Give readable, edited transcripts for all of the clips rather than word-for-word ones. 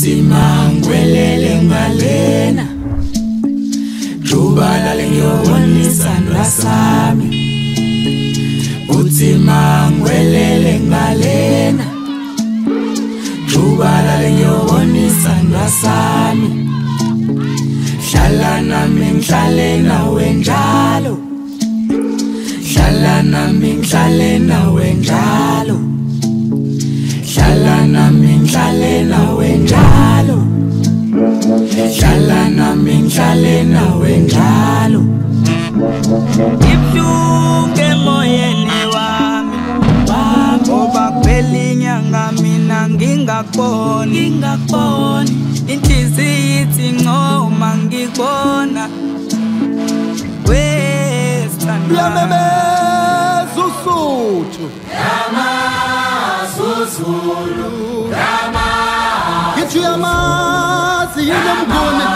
uthi mangwelele ngalena Jubala lengiyobonisa ndwasami uthi mangwelele ngalena Jubala lengiyobonisa ndwasami Hlala nami ngihlale nawe njalo Hlala nami ngihlale nawe njalo Hlala nami ngihlale nawe njalo Hlala nami ngihlale nawe njalo Ibuhlungu emoyeni wami ngoba kwelinyanga mina ngingakuboni inhliziyo ithi ncoma ngikubona Yamemeza uSuthu Zulu Ngithi uyamazi yini umnguni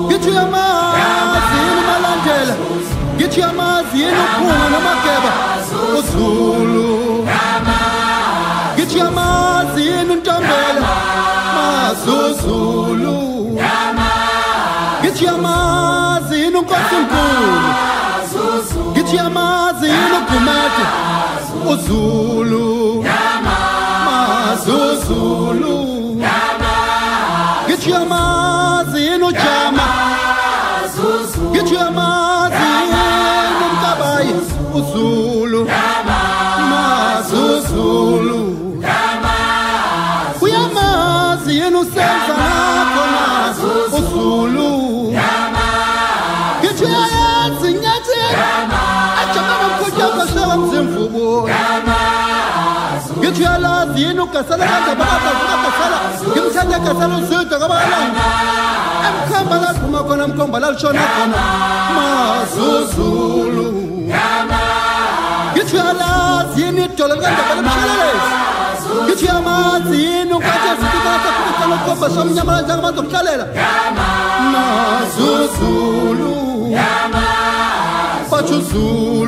Ngithi uyamazi yini uMalandela Ngithi uyamazi yini uPhunga noMageba uZulu Ngithi uyamazi yini uNtombela maZulu Ngithi uyamazi yini uNkosinkulu Ngithi uyamazi yini uGumede uZulu maZulu Ngithi uyamazi yini uJama Ngithi uyamazi yini uMkabayi uZulu maZulu Uyamazi yini uSenza khona uZulu Ngithi uyayazi nyathi ajama ngomkhuthazo shaba mzimvubu Ngithi uyalazi yini uGasala kanjabakazala ngimthanda uGasala uZida kabalanga emkhamba la phuma khona emkhomba la lishona khona maZulu Ngithi uyalazi yini idolo kanjabala mshelelezi Ngithi uyamazi yini ukathe zikikata kukhona ukhomba somnyama njengabantu okuhlalela maZulu bathi uZulu